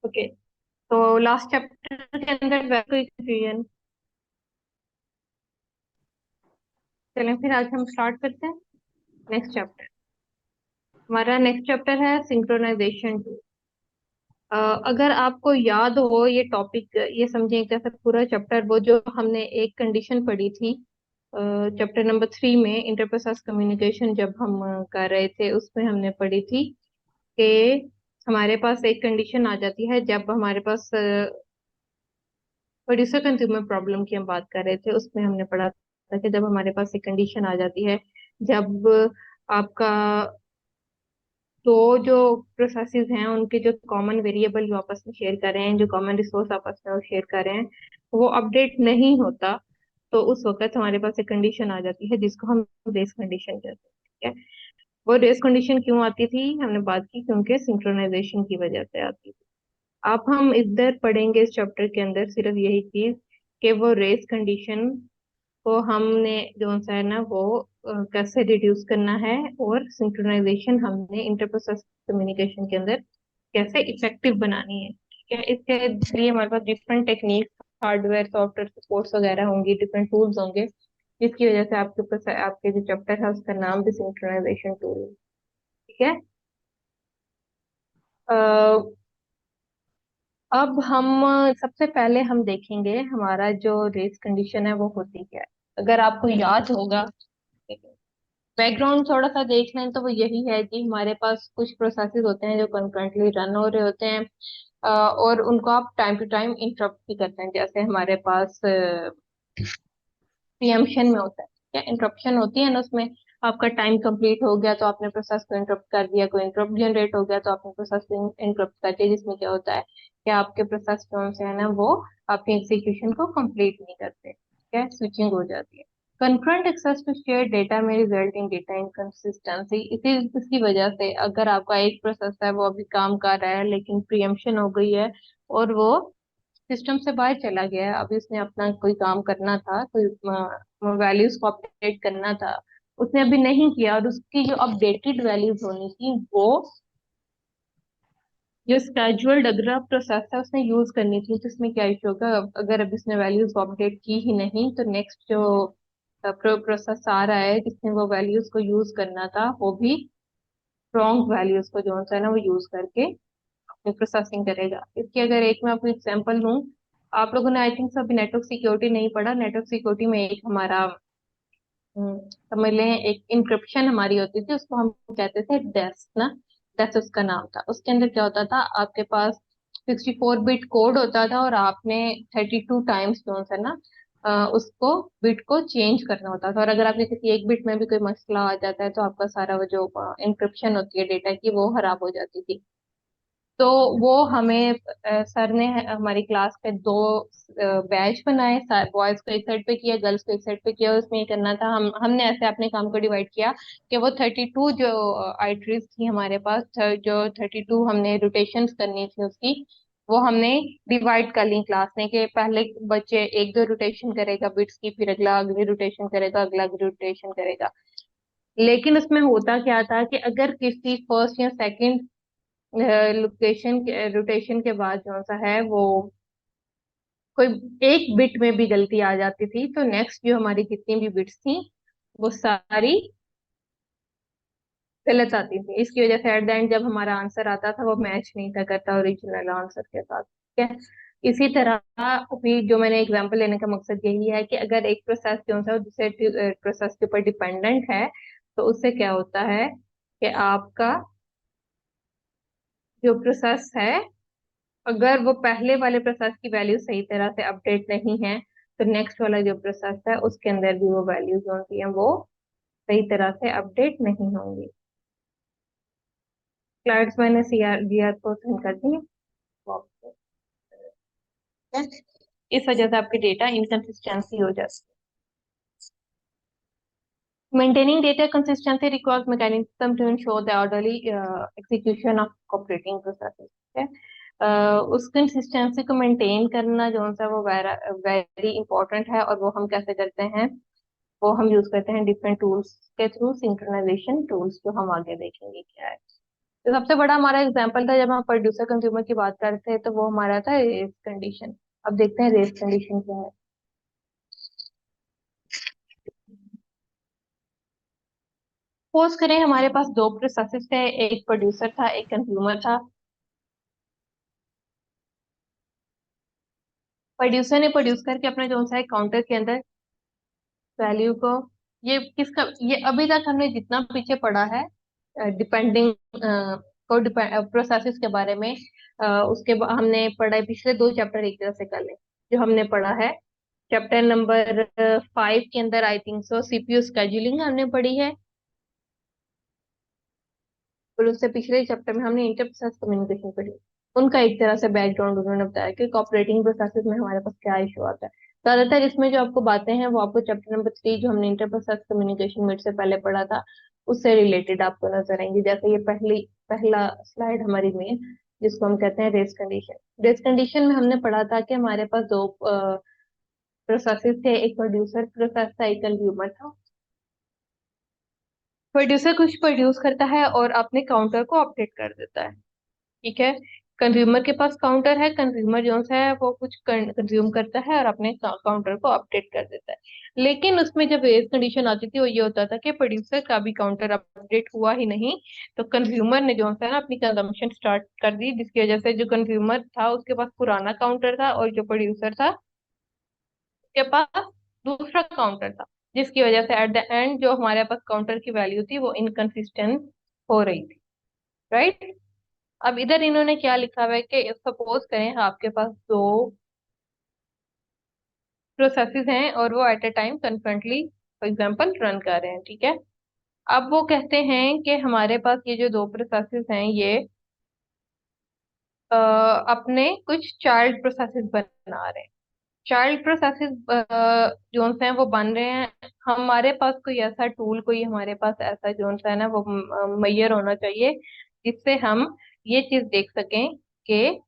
Okay. तो last chapter के अंदर कोई कंफ्यूजन? चलें फिर आज हम स्टार्ट करते हैं नेक्स्ट चैप्टर। हमारा नेक्स्ट चैप्टर है सिंक्रोनाइजेशन टू। अगर आपको याद हो ये टॉपिक, ये समझें एक जैसे पूरा चैप्टर, वो जो हमने एक कंडीशन पढ़ी थी चैप्टर नंबर 3 में, इंटरप्रोसेस कम्युनिकेशन जब हम कर रहे थे, उसमें हमने पढ़ी थी कि हमारे पास एक कंडीशन आ जाती है जब हमारे पास प्रोड्यूसर कंज्यूमर प्रॉब्लम की हम बात कर रहे थे। उसमें हमने पढ़ा था कि जब हमारे पास एक कंडीशन आ जाती है, जब आपका दो जो प्रोसेसेस हैं उनके जो कॉमन वेरिएबल जो आपस में शेयर कर रहे हैं, जो कॉमन रिसोर्स आपस में वो शेयर कर रहे हैं, वो अपडेट नहीं होता, तो उस वक्त हमारे पास एक कंडीशन आ जाती है जिसको हम रेस कंडीशन कहते हैं। ठीक है। वो रेस कंडीशन क्यों आती थी हमने बात की, क्योंकि सिंक्रोनाइजेशन की वजह से आती थी। अब हम इधर पढ़ेंगे इस चैप्टर के अंदर सिर्फ यही चीज कि वो रेस कंडीशन को हमने जो सा है ना वो कैसे रिड्यूस करना है, और सिंक्रोनाइजेशन हमने इंटरप्रोसेस कम्युनिकेशन के अंदर कैसे इफेक्टिव बनानी है। ठीक है। इसके लिए हमारे पास different technique, hardware software supports वगैरह होंगी, डिफरेंट टूल्स होंगे, जिसकी वजह से आपके पास आपके जो चैप्टर है उसका नाम भी सिंक्रोनाइजेशन टूल है। ठीक है। अब हम सबसे पहले हम देखेंगे हमारा जो रेस कंडीशन है वो होती क्या है। अगर आपको याद होगा, बैकग्राउंड थोड़ा सा देख लें तो वो यही है कि हमारे पास कुछ प्रोसेसेस होते हैं जो कंकरेंटली रन हो रहे होते हैं, और उनको आप टाइम टू टाइम इंटरप्ट भी करते हैं। जैसे हमारे पास प्रियम्पशन में होता है, क्या इंटरप्शन होती है ना उसमें, आपका टाइम कंप्लीट हो गया तो आपने प्रोसेस को इंटरप्ट कर दिया, कोई इंटरप्ट जनरेट हो गया तो आपने प्रोसेस को इंटरप्ट कर दिया, जिसमें क्या होता है कि आपके प्रोसेस जो से है ना वो आपकी एग्जीक्यूशन को कंप्लीट नहीं करते। क्या स्विचिंग हो जाती है। Concurrent access to share data में रिजल्ट इन डेटा इनकंसिस्टेंसी, इसी इसकी वजह से अगर आपका एक प्रोसेस है वो अभी काम कर रहा है लेकिन प्रियम्पशन हो गई है और वो सिस्टम से बाहर चला गया है, अभी उसने अपना कोई काम करना था, कोई वैल्यूज को अपडेट करना था, उसने अभी नहीं किया, और उसकी जो अपडेटेड वैल्यूज होनी थी वो जो स्केड्यूल्ड अगला प्रोसेस है उसने यूज करनी थी, तो इसमें क्या इशू होगा, अगर अभी उसने वैल्यूज को अपडेट की ही नहीं तो नेक्स्ट जो प्रोसेस आ रहा है जिसने वो वैल्यूज को यूज करना था वो भी रॉन्ग वैल्यूज को जो है ना वो यूज करके प्रोसेसिंग करेगा। इसकी अगर एक मैं आपको एग्जांपल दूं, आप लोगों ने आई थिंक सभी नेटवर्क सिक्योरिटी नहीं पढ़ा। नेटवर्क सिक्योरिटी में एक हमारा समझ लें एक इंक्रिप्शन हमारी होती थी, उसको हम कहते थे डेस ना, डेस उसका नाम था। उसके अंदर क्या होता था, आपके पास 64 बिट कोड होता था और आपने 32 टाइम्स जो है ना उसको बिट को चेंज करना होता था, और अगर आपके किसी एक बिट में भी कोई मसला आ जाता है तो आपका सारा वो जो इंक्रिप्शन होती है डेटा की वो खराब हो जाती थी। तो वो हमें सर ने हमारी क्लास पे दो बैच बनाए, बॉयज को एक साइड पे किया, गर्ल्स को एक साइड पे किया। उसमें ये करना था, हमने ऐसे अपने काम को डिवाइड किया कि वो 32 जो आइटरीज थी हमारे पास, जो 32 हमने रोटेशन करनी थी उसकी, वो हमने डिवाइड कर ली क्लास ने, कि पहले बच्चे एक दो रोटेशन करेगा बिट्स की, फिर अगला अगली रोटेशन करेगा, अगला अगली रोटेशन करेगा। लेकिन उसमें होता क्या था कि अगर किसी फर्स्ट या सेकंड लोकेशन रोटेशन के बाद जो सा है वो कोई एक बिट में भी गलती आ जाती थी तो नेक्स्ट जो हमारी जितनी भी बिट्स थी वो सारी गलत आती थी। इसकी वजह से एट द एंड जब हमारा आंसर आता था वो मैच नहीं था करता ओरिजिनल आंसर के साथ। ठीक है। इसी तरह अभी जो मैंने एग्जांपल लेने का मकसद यही है कि अगर एक प्रोसेस जो है वो दूसरे प्रोसेस के ऊपर डिपेंडेंट है, तो उससे क्या होता है कि आपका जो प्रोसेस है, अगर वो पहले वाले प्रोसेस की वैल्यू सही तरह से अपडेट नहीं है तो नेक्स्ट वाला जो प्रोसेस है उसके अंदर भी वो वैल्यूज होती हैं वो सही तरह से अपडेट नहीं होंगी। स्लाइड्स मैंने सीआर को सेंड कर दी है box पे, ठीक है? इस वजह से आपकी डेटा इनकंसिस्टेंसी हो जाती है। Maintaining data consistency requires mechanism to ensure the orderly execution of operating processes. ठीक है। उस कंसिस्टेंसी को मेंटेन करना जो सा वो वेरी इंपॉर्टेंट है, और वो हम कैसे करते हैं, वो हम यूज करते हैं डिफरेंट टूल्स के थ्रू, सिंक्रोनाइजेशन टूल्स, जो हम आगे देखेंगे क्या है। तो सबसे बड़ा हमारा एग्जाम्पल था जब हम प्रोड्यूसर कंज्यूमर की बात करते थे, तो वो हमारा था रेस कंडीशन। अब देखते हैं रेस कंडीशन क्या है। सपोज करें हमारे पास दो प्रोसेसेस थे, एक प्रोड्यूसर था एक कंज्यूमर था। प्रोड्यूसर ने प्रोड्यूस करके अपना जो सा है काउंटर के अंदर वैल्यू को, ये ये अभी तक हमने जितना पीछे पढ़ा है डिपेंडिंग को प्रोसेसेस के बारे में, हमने पढ़ा है पिछले दो चैप्टर एक तरह से कर ले। जो हमने पढ़ा है चैप्टर नंबर 5 के अंदर, I think so CPU scheduling हमने पढ़ी है। और उससे पिछले चैप्टर में हमने इंटर प्रोसेस कम्युनिकेशन पढ़ी। उनका एक तरह से बैकग्राउंड उन्होंने बताया कि ऑपरेटिंग प्रोसेसेस में हमारे पास क्या इशू आता है। ज्यादातर इसमें जो आपको बातें हैं वो आपको चैप्टर नंबर 3 जो हमने इंटर प्रोसेस कम्युनिकेशन मिड से पहले पढ़ा था उससे रिलेटेड आपको नजर आएंगी। जैसे ये पहला स्लाइड हमारी मेन, जिसको हम कहते हैं रेस कंडीशन। रेस कंडीशन में हमने पढ़ा था कि हमारे पास दो प्रोसेसेस थे, एक प्रोड्यूसर प्रोसेस था एक कंज्यूमर था। प्रोड्यूसर कुछ प्रोड्यूस करता है और अपने काउंटर को अपडेट कर देता है, ठीक है। कंज्यूमर के पास काउंटर है, कंज्यूमर जो है वो कुछ कंज्यूम करता है और अपने काउंटर को अपडेट कर देता है। लेकिन उसमें जब रेस कंडीशन आती थी वो ये होता था कि प्रोड्यूसर का भी काउंटर अपडेट हुआ ही नहीं, तो कंज्यूमर ने जो है ना अपनी कंजम्पशन स्टार्ट कर दी, जिसकी वजह से जो कंज्यूमर था उसके पास पुराना काउंटर था और जो प्रोड्यूसर था उसके पास दूसरा काउंटर था, जिसकी वजह से एट द एंड जो हमारे पास काउंटर की वैल्यू थी वो इनकंसिस्टेंट हो रही थी, राइट। अब इधर इन्होंने क्या लिखा हुआ है कि सपोज करें आपके पास दो प्रोसेसेस हैं और वो at a time concurrently for example run कर रहे हैं, ठीक है। अब वो कहते हैं कि हमारे पास ये जो दो प्रोसेसेस हैं ये अपने कुछ चाइल्ड प्रोसेसेस बना रहे हैं। चाइल्ड प्रोसेसेस जो हैं वो बन रहे हैं। हमारे पास कोई ऐसा टूल, कोई हमारे पास ऐसा जो है ना वो मैयर होना चाहिए जिससे हम ये चीज देख सकें कि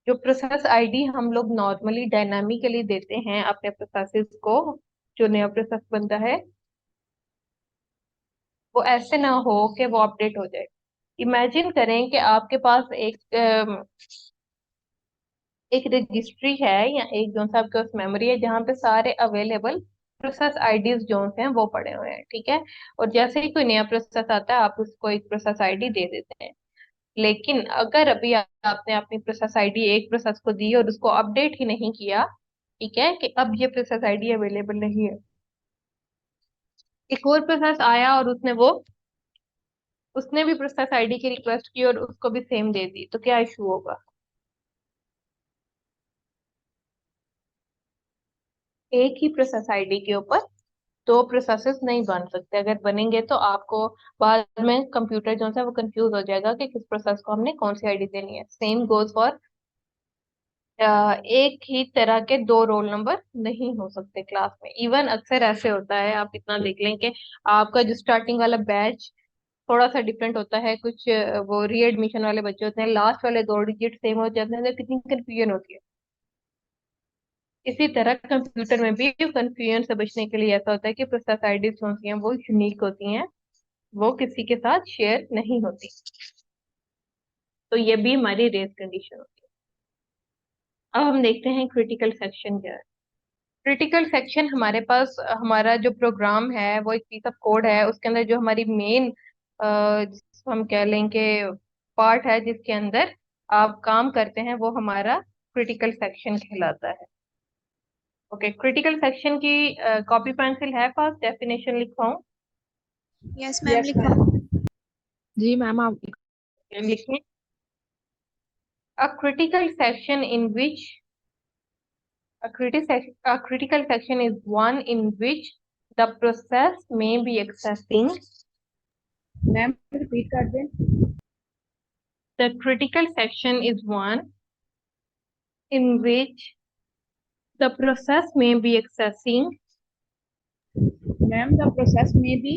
जो प्रोसेस आईडी हम लोग नॉर्मली डायनामिकली देते हैं अपने प्रोसेसेस को, जो नया प्रोसेस बनता है वो ऐसे ना हो कि वो अपडेट हो जाए। इमेजिन करें कि आपके पास एक रजिस्ट्री है या एक जो सा आपके पास मेमोरी है जहाँ पे सारे अवेलेबल प्रोसेस आईडीज जो हैं वो पड़े हुए हैं, ठीक है। और जैसे ही कोई नया प्रोसेस आता है आप उसको एक प्रोसेस आईडी दे देते हैं। लेकिन अगर अभी आपने अपनी प्रोसेस आईडी एक प्रोसेस को दी और उसको अपडेट ही नहीं किया, ठीक है, कि अब ये प्रोसेस आईडी अवेलेबल नहीं है, एक और प्रोसेस आया और उसने भी प्रोसेस आईडी की रिक्वेस्ट की और उसको भी सेम दे दी, तो क्या इशू होगा। एक ही प्रोसेस आईडी के ऊपर दो प्रोसेसेस नहीं बन सकते। अगर बनेंगे तो आपको बाद में कंप्यूटर जो है वो कंफ्यूज हो जाएगा कि किस प्रोसेस को हमने कौन सी आईडी देनी है। सेम गोज फॉर एक ही तरह के दो रोल नंबर नहीं हो सकते क्लास में। इवन अक्सर ऐसे होता है, आप इतना देख लें कि आपका जो स्टार्टिंग वाला बैच थोड़ा सा डिफरेंट होता है, कुछ वो री एडमिशन वाले बच्चे होते हैं, लास्ट वाले दो डिजिट सेम हो जाते हैं, तो कितनी कंफ्यूजन होती है। इसी तरह कंप्यूटर में भी कंफ्यूजन से बचने के लिए ऐसा होता है कि प्रोसेस आईडीज होती हैं वो यूनिक होती हैं, वो किसी के साथ शेयर नहीं होती। तो ये भी हमारी रेस कंडीशन होती है। अब हम देखते हैं क्रिटिकल सेक्शन क्या है। क्रिटिकल सेक्शन हमारे पास हमारा जो प्रोग्राम है वो एक पीस ऑफ कोड है, उसके अंदर जो हमारी मेन जिसको हम कह लें कि पार्ट है जिसके अंदर आप काम करते हैं वो हमारा क्रिटिकल सेक्शन कहलाता है। ओके, क्रिटिकल सेक्शन की कॉपी पेंसिल है पास, डेफिनेशन लिखवाऊं। यस मैम, यस लिखो। मैम। जी मैम आप। लिखिए। A critical section in which a critical section is one in which the process may be accessing. Ma'am repeat कर दें। The critical section is one in which the process may be accessing, ma'am the process में भी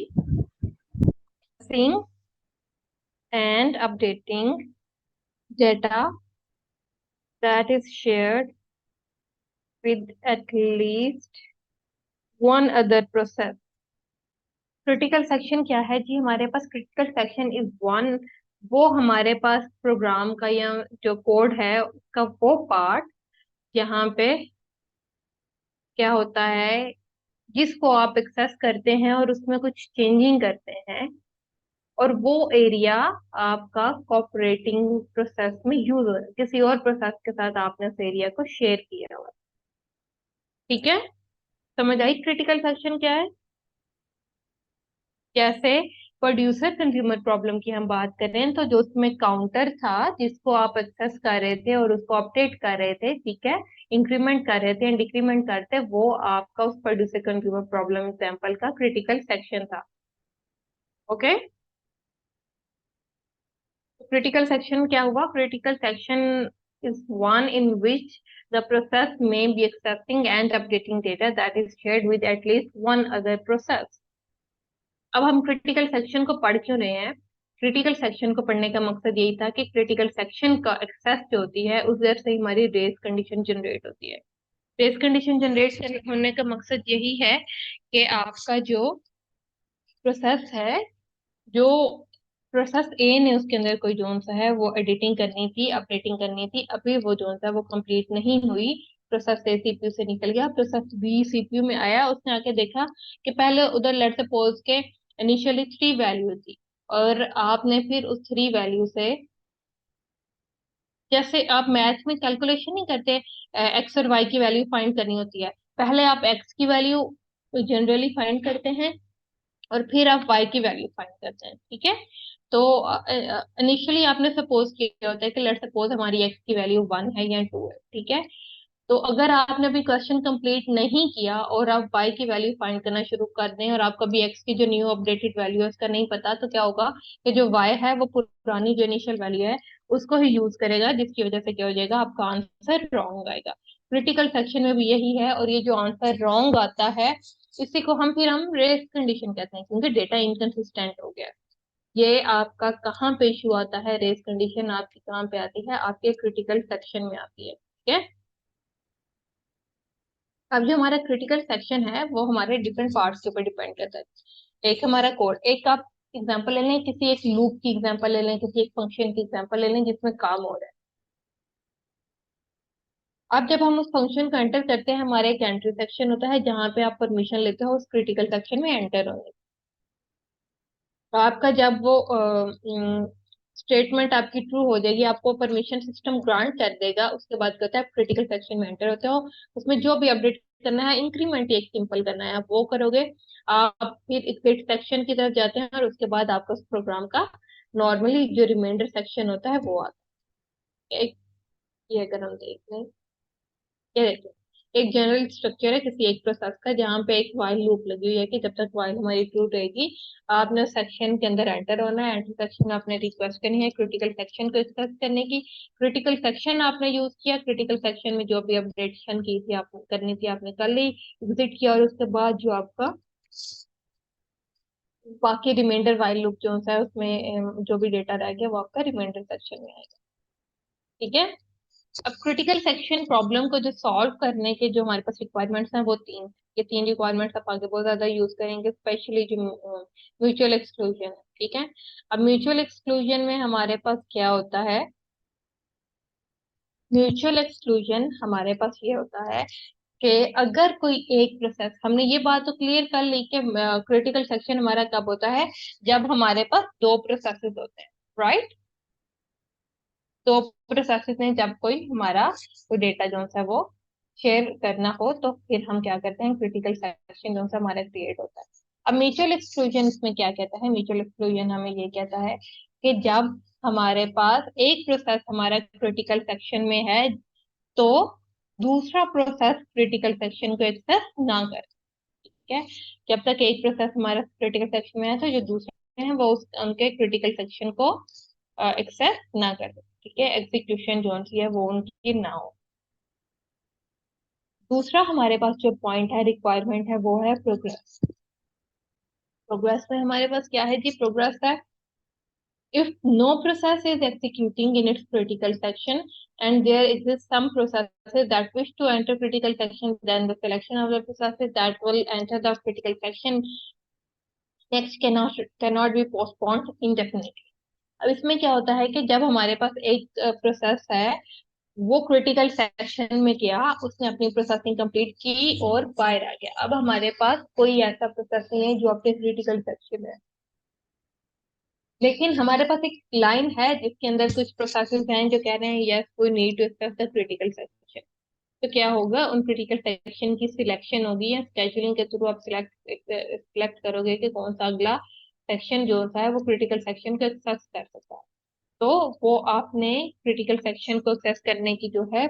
seeing and updating data that is shared with at least one other process. Critical section क्या है जी, हमारे पास critical section is one वो हमारे पास programme का या जो कोड है उसका वो पार्ट जहाँ पे क्या होता है, जिसको आप एक्सेस करते हैं और उसमें कुछ चेंजिंग करते हैं, और वो एरिया आपका कोऑपरेटिंग प्रोसेस में यूज हो रहा है, किसी और प्रोसेस के साथ आपने उस एरिया को शेयर किया हुआ है। ठीक है, समझ आई क्रिटिकल सेक्शन क्या है? जैसे प्रोड्यूसर कंज्यूमर प्रॉब्लम की हम बात करें तो जो उसमें काउंटर था जिसको आप एक्सेस कर रहे थे और उसको अपडेट कर रहे थे, ठीक है, इंक्रीमेंट कर रहे थे, डिक्रीमेंट करते, वो आपका उस प्रोड्यूसर कंज्यूमर प्रॉब्लम एग्जांपल का क्रिटिकल सेक्शन था। ओके, critical section क्या हुआ? Critical section is one in which the process may be accessing and updating data that is shared with at least one other process. अब हम critical section को पढ़ क्यों रहे हैं? क्रिटिकल सेक्शन को पढ़ने का मकसद यही था कि क्रिटिकल सेक्शन का एक्सेस जो होती है उधर से हमारी रेस कंडीशन जनरेट होती है। रेस कंडीशन जनरेट होने का मकसद यही है कि आपका जो प्रोसेस है, जो प्रोसेस ए ने उसके अंदर कोई जोन सा है वो एडिटिंग करनी थी, अपडेटिंग करनी थी, अभी वो जोन सा वो कंप्लीट नहीं हुई, प्रोसेस ए सीपीयू से निकल गया, प्रोसेस बी सीपीयू में आया, उसने आके देखा कि पहले उधर लेट सपोज के इनिशियली 3 वैल्यू थी, और आपने फिर उस 3 वैल्यू से, जैसे आप मैथ में कैलकुलेशन नहीं करते, एक्स और वाई की वैल्यू फाइंड करनी होती है, पहले आप एक्स की वैल्यू जनरली फाइंड करते हैं और फिर आप y की वैल्यू फाइंड करते हैं, ठीक है। तो इनिशियली आपने सपोज किया होता है कि लेट सपोज हमारी x की वैल्यू 1 है या 2 है, ठीक है। तो अगर आपने अभी क्वेश्चन कंप्लीट नहीं किया और आप y की वैल्यू फाइंड करना शुरू कर दें और आपको अभी x की जो न्यू अपडेटेड वैल्यू है उसका नहीं पता, तो क्या होगा कि जो y है वो पुरानी जो इनिशियल वैल्यू है उसको ही यूज करेगा, जिसकी वजह से क्या हो जाएगा, आपका आंसर रॉन्ग आएगा। क्रिटिकल सेक्शन में भी यही है, और ये जो आंसर रॉन्ग आता है इसी को हम रेस कंडीशन कहते हैं, क्योंकि डेटा इनकंसिस्टेंट हो गया। ये आपका कहाँ पे इशू आता है? रेस कंडीशन आपकी कहाँ पे आती है? आपके क्रिटिकल सेक्शन में आती है, ठीक है। अब जो हमारा क्रिटिकल सेक्शन है वो हमारे डिफरेंट पार्ट्स के ऊपर डिपेंड करता है। एक हमारा कोड, एक आप एग्जांपल ले लें, किसी एक लूप की एग्जांपल ले लें, किसी एक फंक्शन की एग्जांपल ले लें जिसमें काम हो रहा है। अब जब हम उस फंक्शन को एंटर करते हैं, हमारे एक एंट्री सेक्शन होता है जहाँ पे आप परमिशन लेते हो उस क्रिटिकल सेक्शन में एंटर होने। तो आपका जब वो स्टेटमेंट आपकी ट्रू हो जाएगी, आपको परमिशन सिस्टम ग्रांट कर देगा, उसके बाद कहता है आप क्रिटिकल सेक्शन में एंटर होते हो, उसमें जो भी अपडेट करना है, इंक्रीमेंट एक सिंपल करना है, आप वो करोगे। आप फिर एग्जिट सेक्शन की तरफ जाते हैं और उसके बाद आपका उस प्रोग्राम का नॉर्मली जो रिमाइंडर सेक्शन होता है वो आता है। ये अगर हम देख लें, ये देखिए, एक जनरल स्ट्रक्चर है किसी एक प्रोसेस का जहाँ पे एक वाइल लूप लगी हुई है कि जब तक वाइल हमारी ट्रू रहेगी आपने सेक्शन के अंदर एंटर होना है। एंटर सेक्शन में आपने रिक्वेस्ट करनी है क्रिटिकल सेक्शन को एक्सेस करने की, क्रिटिकल सेक्शन आपने यूज किया, क्रिटिकल सेक्शन में जो भी अपडेशन की थी आपने करनी थी आपने कर ली, एग्जिट किया, और उसके बाद जो आपका बाकी रिमाइंडर वाइल लूप जो है उसमें जो भी डेटा रह गया वो आपका रिमाइंडर सेक्शन में आएगा, ठीक है। अब क्रिटिकल सेक्शन प्रॉब्लम को जो सॉल्व करने के जो हमारे पास रिक्वायरमेंट्स हैं वो तीन, ये तीन रिक्वायरमेंट्स आप आगे बहुत ज्यादा यूज करेंगे, स्पेशली जो म्यूचुअल एक्सक्लूजन है, ठीक है। अब म्यूचुअल एक्सक्लूजन में हमारे पास क्या होता है? म्यूचुअल एक्सक्लूजन हमारे पास ये होता है कि अगर कोई एक प्रोसेस, हमने ये बात तो क्लियर कर ली कि क्रिटिकल सेक्शन हमारा कब होता है, जब हमारे पास दो प्रोसेसेस होते हैं, राइट। तो प्रोसेसेस में जब कोई हमारा कोई डेटा जो है वो शेयर करना हो तो फिर हम क्या करते हैं, क्रिटिकल सेक्शन जो है हमारा क्रिएट होता है। अब म्यूचुअल एक्सक्लूजन इसमें क्या कहता है? म्यूचुअल एक्सक्लूजन हमें ये कहता है कि जब हमारे पास एक प्रोसेस हमारा क्रिटिकल सेक्शन में है तो दूसरा प्रोसेस क्रिटिकल सेक्शन को एक्सेस ना करे, ठीक है। जब तक एक प्रोसेस हमारा क्रिटिकल सेक्शन में है तो जो दूसरे हैं वो उनके क्रिटिकल सेक्शन को एक्सेस ना कर दे, ठीक है, एग्जीक्यूशन जो सी है वो उनकी ना हो। दूसरा हमारे पास जो पॉइंट है, रिक्वायरमेंट है, वो है प्रोग्रेस। प्रोग्रेस में हमारे पास क्या है जी? प्रोग्रेस है if no process is executing in its critical section and there exists some processes that wish to enter critical section, then the selection of the processes that will enter the critical section next cannot be postponed indefinitely. अब इसमें क्या होता है कि जब हमारे पास एक process है, वो क्रिटिकल सेक्शन में गया, उसने अपनी प्रोसेसिंग कंप्लीट की और बाहर आ गया। अब हमारे पास कोई ऐसा प्रोसेस नहीं है जो अपने क्रिटिकल सेक्शन में है, लेकिन हमारे पास एक लाइन है जिसके अंदर कुछ प्रोसेसेस हैं जो कह रहे हैं yes we need to access the critical section. तो क्या होगा, उन क्रिटिकल सेक्शन की सिलेक्शन होगी, या स्केजुलिंग के थ्रू आप सिलेक्ट करोगे कि कौन सा अगला सेक्शन जो होता है वो क्रिटिकल सेक्शन को एक्सेस कर सकता है। तो वो आपने क्रिटिकल सेक्शन को एक्सेस करने की जो है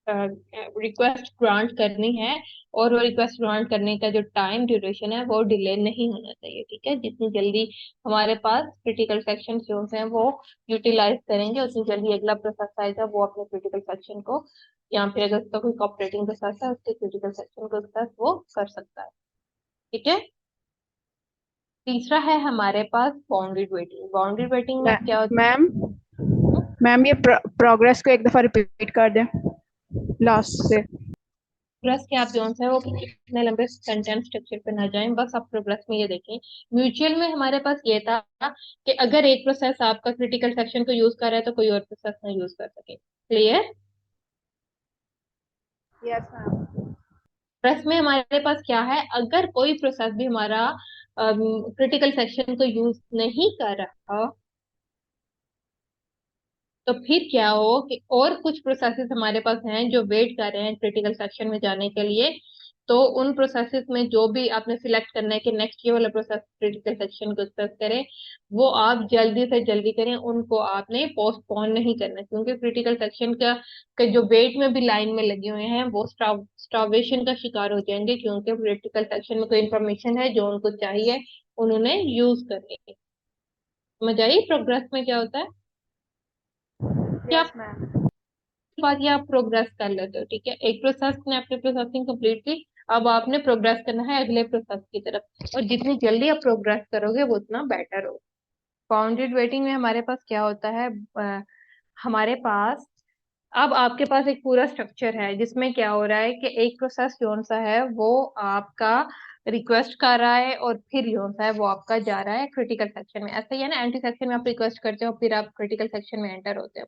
रिक्वेस्ट ग्रांट करनी है, और वो रिक्वेस्ट ग्रांट करने का जो टाइम ड्यूरेशन है वो डिले नहीं होना चाहिए। ठीक है, जितनी जल्दी हमारे पास क्रिटिकल सेक्शन जो हैं वो यूटिलाइज करेंगे, उतनी जल्दी अगला प्रोसेस आएगा, वो अपने क्रिटिकल सेक्शन को, या फिर अगर उसका कोई ऑपरेटिंग प्रोसेस है उसके क्रिटिकल सेक्शन को एक्सेस वो कर सकता है। ठीक है, तीसरा है हमारे पास बाउंडेड वेटिंग। बाउंडेड वेटिंग में क्या होता मैम है? मैम ये प्रोग्रेस को एक दफा रिपीट कर दें लास्ट से। प्रोग्रेस के आप जो है वो कितने लंबे सेंटेंस स्ट्रक्चर पे ना जाएं, बस आप प्रोग्रेस में ये देखें। म्यूचुअल में हमारे पास ये था कि अगर एक प्रोसेस आपका क्रिटिकल सेक्शन को यूज कर रहा है तो कोई और प्रोसेस ना यूज कर सके। क्लियर? Yes ma'am. प्रेस में हमारे पास क्या है, अगर कोई प्रोसेस भी हमारा क्रिटिकल सेक्शन को यूज नहीं कर रहा, तो फिर क्या हो कि और कुछ प्रोसेसेस हमारे पास हैं जो वेट कर रहे हैं क्रिटिकल सेक्शन में जाने के लिए, तो उन प्रोसेसेस में जो भी आपने सिलेक्ट करना है कि नेक्स्ट ये वाला प्रोसेस क्रिटिकल सेक्शन को एक्सेस करे, वो आप जल्दी से जल्दी करें, उनको आपने पोस्टपोन नहीं करना, क्योंकि क्रिटिकल सेक्शन का जो वेट में भी लाइन में लगे हुए हैं वो स्टार्वेशन का शिकार हो जाएंगे, क्योंकि क्रिटिकल सेक्शन में कोई इंफॉर्मेशन है जो उनको चाहिए, उन्होंने यूज करनी है। समझ आई प्रोग्रेस में क्या होता है? क्या यस मैम। बाद ये आप प्रोग्रेस कर लेते हो। ठीक है, एक प्रोसेस ने अपनी प्रोसेसिंग कंप्लीट की, अब आपने प्रोग्रेस करना है अगले प्रोसेस की तरफ, और जितनी जल्दी आप प्रोग्रेस करोगे वो उतना बेटर हो। बाउंडेड वेटिंग में हमारे पास क्या होता है, हमारे पास अब आपके पास एक पूरा स्ट्रक्चर है जिसमें क्या हो रहा है कि एक प्रोसेस कौन सा है वो आपका रिक्वेस्ट कर रहा है, और फिर कौन सा है वो आपका जा रहा है क्रिटिकल सेक्शन में। ऐसा ही है ना, एंटी सेक्शन में आप रिक्वेस्ट करते हो फिर आप क्रिटिकल सेक्शन में एंटर होते हो।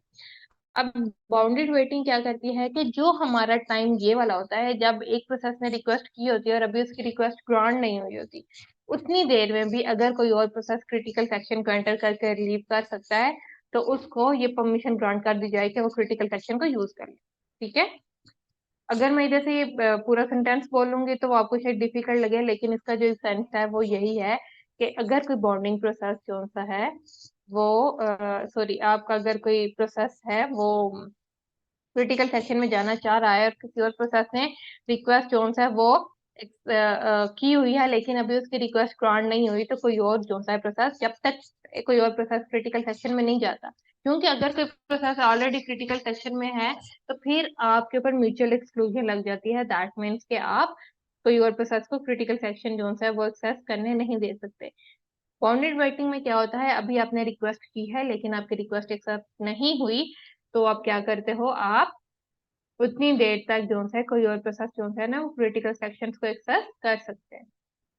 अब बाउंडेड वेटिंग क्या करती है कि जो हमारा टाइम ये वाला होता है जब एक प्रोसेस ने रिक्वेस्ट की होती है और अभी उसकी रिक्वेस्ट ग्रांट नहीं हुई होती, उतनी देर में भी अगर कोई और प्रोसेस क्रिटिकल सेक्शन को एंटर करके रिलीव कर सकता है, तो उसको ये परमिशन ग्रांट कर दी जाए कि वो क्रिटिकल सेक्शन को यूज कर ले। ठीक है, अगर मैं इधर से ये पूरा सेंटेंस बोलूंगी तो वो आपको शायद डिफिकल्ट लगे, लेकिन इसका जो सेंस है वो यही है कि अगर कोई बॉन्डिंग प्रोसेस कौन सा है वो, सॉरी, आपका अगर कोई प्रोसेस है वो क्रिटिकल सेक्शन में जाना चाह रहा है और किसी और प्रोसेस ने रिक्वेस्ट जो है वो की हुई है, लेकिन अभी उसकी रिक्वेस्ट ग्रांट नहीं हुई, तो कोई और जो है प्रोसेस, जब तक कोई और प्रोसेस क्रिटिकल सेक्शन में नहीं जाता, क्योंकि अगर कोई प्रोसेस ऑलरेडी क्रिटिकल सेक्शन में है तो फिर आपके ऊपर म्यूचुअल एक्सक्लूजन लग जाती है। दैट मीन्स कि आप कोई और प्रोसेस को क्रिटिकल सेक्शन जो है वो एक्सेस करने नहीं दे सकते। बाउंडेड वेटिंग में क्या होता है, अभी आपने रिक्वेस्ट की है लेकिन आपकी रिक्वेस्ट एक्सेप्ट नहीं हुई, तो आप क्या करते हो, आप उतनी देर तक जो है कोई और प्रोसेस जो है ना वो क्रिटिकल सेक्शंस को एक्सेस कर सकते हैं।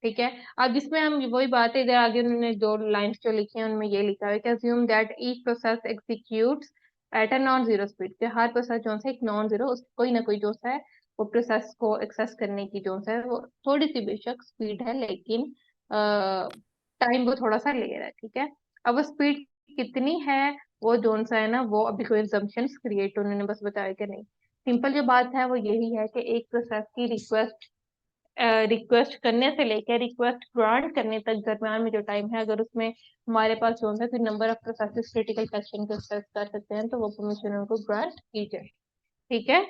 ठीक है, अब इसमें हम वही बात है, इधर आगे उन्होंने दो लाइंस जो लिखी हैं उनमें ये लिखा है कि assume that each process executes at a non zero speed, कि हर प्रोसेस जो है एक नॉन जीरो, कोई ना कोई जो है वो प्रोसेस को एक्सेस करने की जो है वो थोड़ी सी बेशक स्पीड है, लेकिन टाइम वो थोड़ा सा ले रहा है। ठीक है, अब वो स्पीड कितनी है वो जो सा है ना, वो अभी कोई assumptions क्रिएट उन्होंने बस बताया कि नहीं। सिंपल जो बात है वो यही है कि एक प्रोसेस की रिक्वेस्ट करने से लेकर रिक्वेस्ट ग्रांट करने तक दरम्यान में जो टाइम है, अगर उसमें हमारे पास जो है फिर number of processes critical section को एक्सेस कर सकते हैं, तो वो परमिशन उनको ग्रांट की जाए। ठीक है,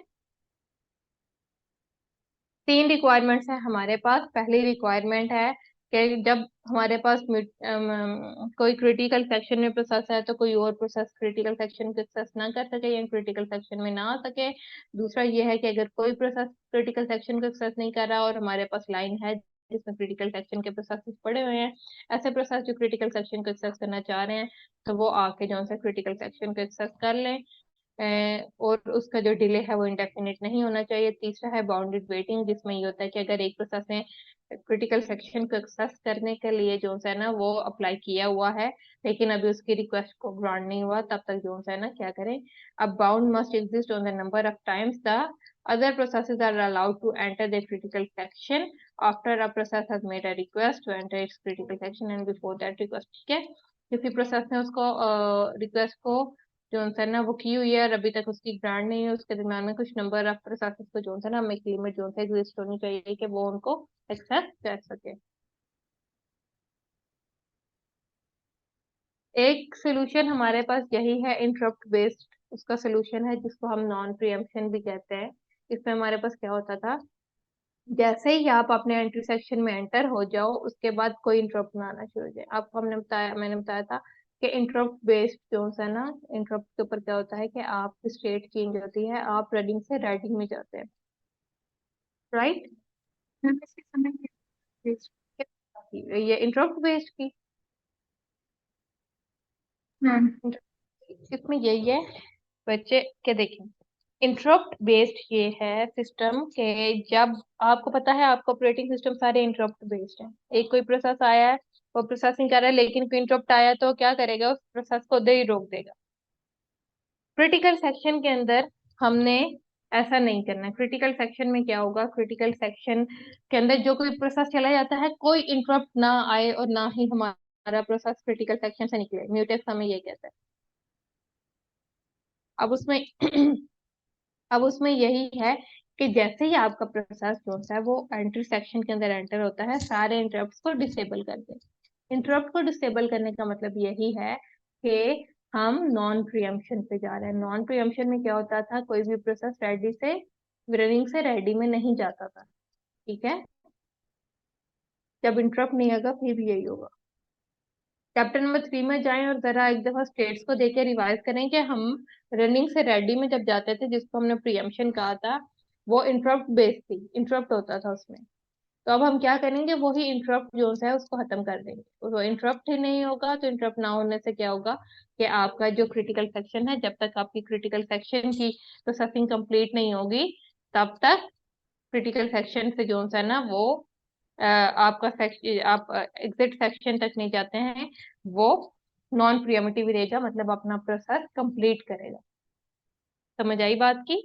तीन रिक्वायरमेंट्स है हमारे पास। पहली रिक्वायरमेंट है कि जब हमारे पास कोई क्रिटिकल सेक्शन में प्रोसेस है तो कोई और प्रोसेस क्रिटिकल सेक्शन को एक्सेस ना कर सके या क्रिटिकल सेक्शन में ना आ सके। दूसरा ये है कि अगर कोई प्रोसेस क्रिटिकल सेक्शन को एक्सेस नहीं कर रहा और हमारे पास लाइन है जिसमें क्रिटिकल सेक्शन के प्रोसेस पड़े हुए हैं, ऐसे प्रोसेस जो क्रिटिकल सेक्शन को एक्सेस करना चाह रहे हैं, तो वो आके जो है क्रिटिकल सेक्शन को एक्सेस कर लें, और उसका जो डिले है वो इंडेफिनिट नहीं होना चाहिए। तीसरा है बाउंडेड वेटिंग, जिसमें ये होता है कि अगर एक प्रोसेस ने क्रिटिकल सेक्शन को एक्सेस करने के लिए जो है ना वो अप्लाई किया हुआ है, लेकिन अभी उसकी रिक्वेस्ट को ग्रांट नहीं हुआ, तब तक जो है ना क्या करें, अब bound must exist on the number of times the other processes are allowed to enter the critical section after a process has made a request to enter its critical section and before that request। ठीक है, किसी process ने उसको request को जो है ना वो की हुई है और अभी तक उसकी ग्रांट नहीं है, उसके दरम्यान में कुछ नंबर ऑफ प्रोसेसेस को जो है ना एक लिमिट जो है एग्जिस्ट होनी चाहिए कि वो उनको एक्सेस कर सके। एक सोल्यूशन हमारे पास यही है इंटरप्ट बेस्ड, उसका सोल्यूशन है जिसको हम नॉन प्रियम्पशन भी कहते हैं। इसमें हमारे पास क्या होता था, जैसे ही आप अपने एंट्री सेक्शन में एंटर हो जाओ उसके बाद कोई इंटरप्ट ना आना शुरू हो जाए। आपको मैंने बताया था कि इंटरप्ट बेस्ड जो है ना, इंटरप्ट के ऊपर क्या होता है कि आपकी स्टेट चेंज होती है, आप रनिंग से राइटिंग में जाते हैं, राइट। मैम इसके समय ये इंटरप्ट बेस्ड की मैम इसमें यही है बच्चे के देखें, इंटरप्ट बेस्ड ये है सिस्टम के, जब आपको पता है आपका ऑपरेटिंग सिस्टम सारे इंटरप्ट बेस्ड है। एक कोई प्रोसेस आया है, वो प्रोसेसिंग कर रहा है, लेकिन कोई इंटरप्ट आया तो क्या करेगा, उस प्रोसेस को उधर ही रोक देगा। क्रिटिकल सेक्शन के अंदर हमने ऐसा नहीं करना। क्रिटिकल सेक्शन में क्या होगा, क्रिटिकल सेक्शन के अंदर जो कोई प्रोसेस चला जाता है कोई इंटरप्ट ना आए और ना ही हमारा प्रोसेस क्रिटिकल सेक्शन से निकले, म्यूटेक्स हमें ये कहता है। अब उसमें अब उसमें यही है कि जैसे ही आपका प्रोसेस जो होता है वो एंट्री सेक्शन के अंदर एंटर होता है, सारे इंटरप्ट को डिसेबल कर दे। इंटरप्ट को डिसेबल करने का मतलब यही है कि हम नॉन प्रियम्पशन पे जा रहे हैं। नॉन प्रियम्पशन में क्या होता था, कोई भी प्रोसेस रेडी से रनिंग से रेडी में नहीं जाता था, ठीक है। जब इंटरप्ट नहीं होगा फिर भी यही होगा। चैप्टर नंबर 3 में जाएं और जरा एक दफा स्टेट्स को देके रिवाइज करें कि हम रनिंग से रेडी में जब जाते थे, जिसको हमने प्रियम्पशन कहा था, वो इंटरप्ट बेस्ड थी, इंटरप्ट होता था उसमें। तो अब हम क्या करेंगे, वही इंटरप्ट जो है उसको खत्म कर देंगे। तो इंटरप्ट ही नहीं होगा, तो इंटरप्ट ना होने से क्या होगा कि आपका जो क्रिटिकल सेक्शन है, जब तक आपकी क्रिटिकल सेक्शन की प्रोसेसिंग कंप्लीट नहीं होगी तब तक क्रिटिकल सेक्शन से जो है ना वो आपका सेक्शन, आप एग्जिट सेक्शन तक नहीं जाते हैं, वो नॉन प्रियमिटिव रहेगा, मतलब अपना प्रोसेस कंप्लीट करेगा। समझ आई बात की,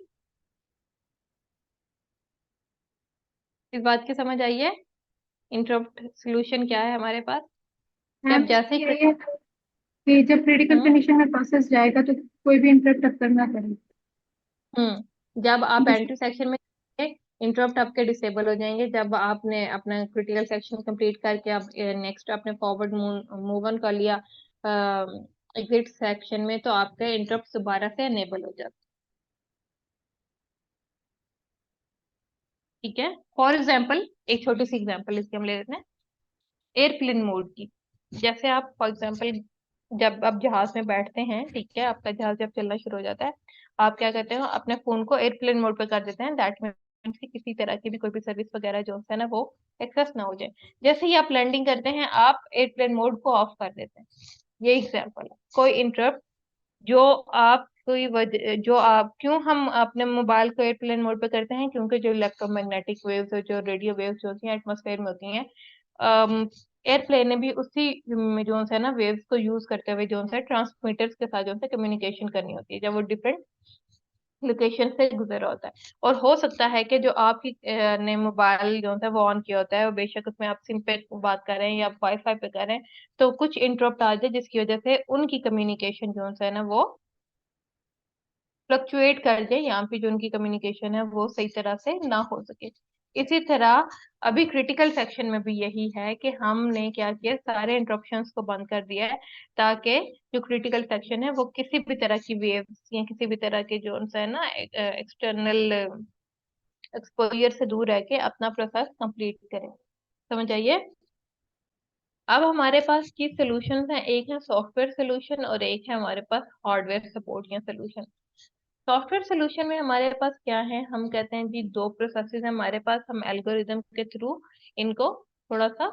इस बात की समझ आई है। इंटरप्ट सॉल्यूशन क्या है हमारे पास, कि मैम अब जैसे ही यही है कि जब क्रिटिकल हम्म कंडीशन में प्रोसेस जाएगा तो कोई भी इंटरप्ट अक्कर ना करे। जब आप जिस एंट्री सेक्शन में इंटरप्ट आपके डिसेबल हो जाएंगे, जब आपने अपना क्रिटिकल सेक्शन कंप्लीट करके आप नेक्स्ट आपने फॉरवर्ड मूव ऑन कर लिया एग्जिट सेक्शन में, तो आपके इंटरप्ट दोबारा से अनेबल हो जाते, ठीक है। फॉर एग्जाम्पल एक छोटी सी एग्जाम्पल इसकी हम ले लेते हैं, एयरप्लेन मोड की। जैसे आप फॉर एग्जाम्पल जब आप जहाज में बैठते हैं, ठीक है, आपका जहाज जब चलना शुरू हो जाता है, आप क्या करते हो, अपने फोन को एयरप्लेन मोड पे कर देते हैं। दैट मीन्स कि किसी तरह की भी कोई भी सर्विस वगैरह जो है ना वो एक्सेस ना हो जाए। जैसे ही आप लैंडिंग करते हैं आप एयरप्लेन मोड को ऑफ कर देते हैं। ये एग्जाम्पल है, कोई इंटरप्ट जो आप कोई वजह जो आप क्यों हम अपने मोबाइल को एयरप्लेन मोड पे करते हैं, क्योंकि जो इलेक्ट्रोमैग्नेटिक वेव्स और जो रेडियो वेव्स जो होती हैं एटमॉस्फेयर में होती हैं, एयरप्लेन ने भी उसी जो है ना वेव्स को यूज करते हुए जो है ट्रांसमीटर्स के साथ जो है कम्युनिकेशन करनी होती है, जब वो डिफरेंट लोकेशन से गुजर होता है। और हो सकता है कि जो आपकी ने मोबाइल जो है वो ऑन किया होता है, और बेशक उसमें आप सिम पे बात कर रहे हैं या वाईफाई पे कर रहे हैं, तो कुछ इंटरप्ट आ जाए जिसकी वजह से उनकी कम्युनिकेशन जो है ना वो फ्लक्चुएट कर जाए, यहाँ पे जो उनकी कम्युनिकेशन है वो सही तरह से ना हो सके। इसी तरह अभी क्रिटिकल सेक्शन में भी यही है कि हमने क्या किया, सारे इंटरप्शंस को बंद कर दिया है, ताकि जो क्रिटिकल सेक्शन है वो किसी भी तरह की वेव्स या किसी भी तरह के जो है ना एक्सटर्नल एक्सपोजर से दूर रह के अपना प्रोसेस कंप्लीट करें। समझ आइए। अब हमारे पास की सोल्यूशन है, एक है सॉफ्टवेयर सोल्यूशन और एक है हमारे पास हार्डवेयर सपोर्ट या सोल्यूशन। सॉफ्टवेयर सोल्यूशन में हमारे पास क्या है, हम कहते हैं जी दो प्रोसेसेस है हमारे पास, हम एल्गोरिदम के थ्रू इनको थोड़ा सा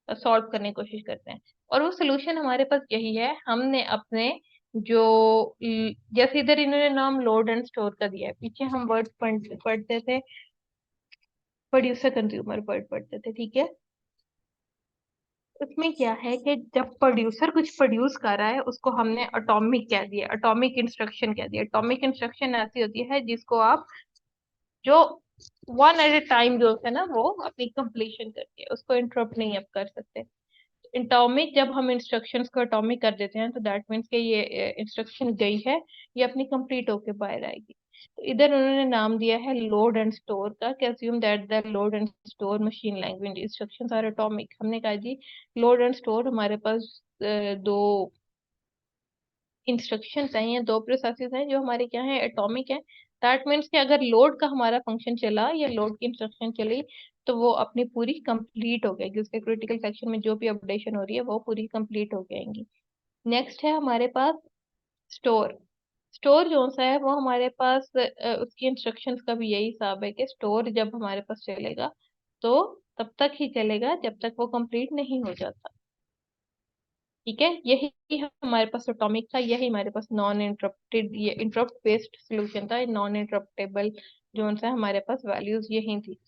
सॉल्व करने की कोशिश करते हैं। और वो सोल्यूशन हमारे पास यही है, हमने अपने जो जैसे इधर इन्होंने नाम लोड एंड स्टोर का दिया है, पीछे हम वर्ड पढ़ते थे प्रोड्यूसर कंज्यूमर वर्ड पढ़ते थे, ठीक है। उसमें क्या है कि जब प्रोड्यूसर कुछ प्रोड्यूस कर रहा है उसको हमने एटॉमिक कह दिया, एटॉमिक इंस्ट्रक्शन कह दिया। एटॉमिक इंस्ट्रक्शन ऐसी होती है जिसको आप जो वन एट ए टाइम जो है ना वो अपनी कंप्लीशन करके उसको इंटरप्ट नहीं आप कर सकते। एटॉमिक जब हम इंस्ट्रक्शंस को एटॉमिक कर देते हैं तो दैट मीन्स कि ये इंस्ट्रक्शन गई है, ये अपनी कंप्लीट होके बाहर आएगी। तो इधर उन्होंने नाम दिया है लोड एंड स्टोर का, कि assume that the load and store machine language instructions are atomic. हमने कहा जी लोड एंड स्टोर हमारे पास दो इंस्ट्रक्शंस हैं या दो प्रोसेसेस हैं जो हमारे क्या है एटॉमिक है। दैट मीन्स कि अगर लोड का हमारा फंक्शन चला या लोड की इंस्ट्रक्शन चली तो वो अपनी पूरी कंप्लीट हो जाएगी, उसके क्रिटिकल सेक्शन में जो भी अपडेशन हो रही है वो पूरी कंप्लीट हो जाएंगी। नेक्स्ट है हमारे पास स्टोर। स्टोर जो सा है वो हमारे पास उसकी इंस्ट्रक्शंस का भी यही हिसाब है कि स्टोर जब हमारे पास चलेगा तो तब तक ही चलेगा जब तक वो कंप्लीट नहीं हो जाता, ठीक है। यही हमारे पास एटॉमिक था, यही हमारे पास नॉन इंटरप्टेड, ये इंटरप्ट बेस्ड सॉल्यूशन था, नॉन इंटरप्टेबल जो सा हमारे पास वैल्यूज यही थी।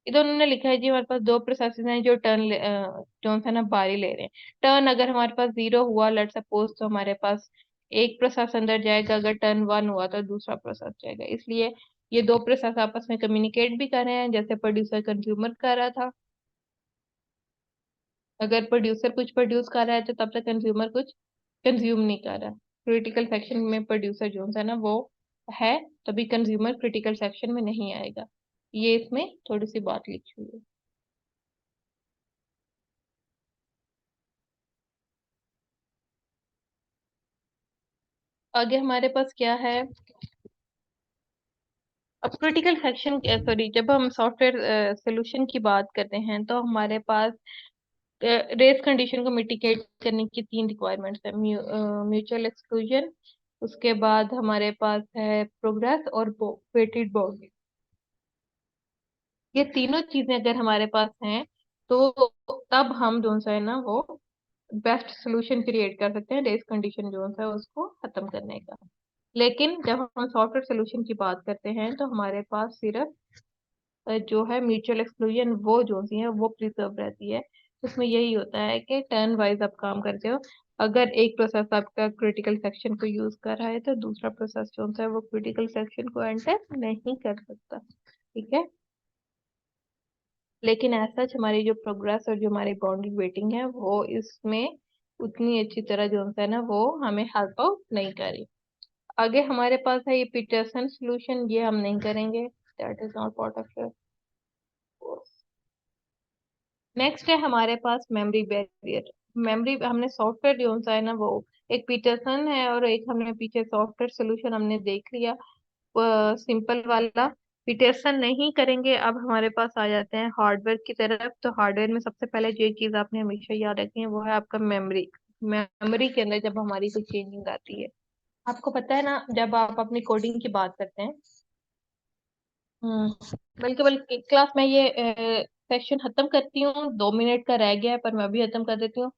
इधर उन्होंने लिखा है जी हमारे पास दो प्रोसेसेस हैं जो टर्न जो सा ना बारी ले रहे हैं। टर्न अगर हमारे पास 0 हुआ लेट सपोज तो हमारे पास एक प्रोसेस अंदर जाएगा, अगर टर्न 1 हुआ तो दूसरा प्रोसेस जाएगा। इसलिए ये दो प्रोसेस आपस में कम्युनिकेट भी कर रहे हैं, जैसे प्रोड्यूसर कंज्यूमर कर रहा था। अगर प्रोड्यूसर कुछ प्रोड्यूस कर रहा है तो तब तक कंज्यूमर कुछ कंज्यूम नहीं कर रहा। क्रिटिकल सेक्शन में प्रोड्यूसर जो है ना वो है, तभी कंज्यूमर क्रिटिकल सेक्शन में नहीं आएगा। ये इसमें थोड़ी सी बात लिखी हुई है। आगे हमारे पास क्या है, अब क्रिटिकल सेक्शन, सॉरी, जब हम सॉफ्टवेयर सोल्यूशन की बात करते हैं तो हमारे पास रेस कंडीशन को मिटिगेट करने की तीन रिक्वायरमेंट्स है। म्यूचुअल एक्सक्लूजन, उसके बाद हमारे पास है प्रोग्रेस और वेटेड बाउंड्री। ये तीनों चीजें अगर हमारे पास हैं तो तब हम जो सा है ना वो बेस्ट सोल्यूशन क्रिएट कर सकते हैं रेस कंडीशन जो है उसको खत्म करने का। लेकिन जब हम सॉफ्टवेयर सोल्यूशन की बात करते हैं तो हमारे पास सिर्फ जो है म्यूचुअल एक्सक्लूजन वो जो सी है वो प्रिजर्व रहती है। उसमें यही होता है कि टर्न वाइज आप काम करते हो। अगर एक प्रोसेस आपका क्रिटिकल सेक्शन को यूज कर रहा है तो दूसरा प्रोसेस जो होता है वो क्रिटिकल सेक्शन को एंटर नहीं कर सकता, ठीक है। लेकिन ऐसा हमारी जो प्रोग्रेस और जो हमारी बाउंड्री वेटिंग है वो इसमें उतनी अच्छी तरह जो होता है ना वो हमें हेल्प आउट नहीं करी। आगे हमारे पास है ये पीटरसन सॉल्यूशन, ये हम नहीं करेंगे, that is not part of your course. Next है हमारे पास मेमोरी बैरियर। मेमोरी हमने सॉफ्टवेयर जो सा है ना वो एक पीटरसन है और एक हमने पीछे सॉफ्टवेयर सोल्यूशन हमने देख लिया सिंपल वाला। पीटरसन नहीं करेंगे। अब हमारे पास आ जाते हैं हार्डवेयर की तरफ। तो हार्डवेयर में सबसे पहले जो चीज आपने हमेशा याद रखनी है वो है आपका मेमोरी। मेमोरी के अंदर जब हमारी कोई चेंजिंग आती है, आपको पता है ना जब आप अपनी कोडिंग की बात करते हैं, बल्कि बल्कि क्लास में ये सेक्शन खत्म करती हूँ, 2 मिनट का रह गया है पर मैं अभी खत्म कर देती हूँ।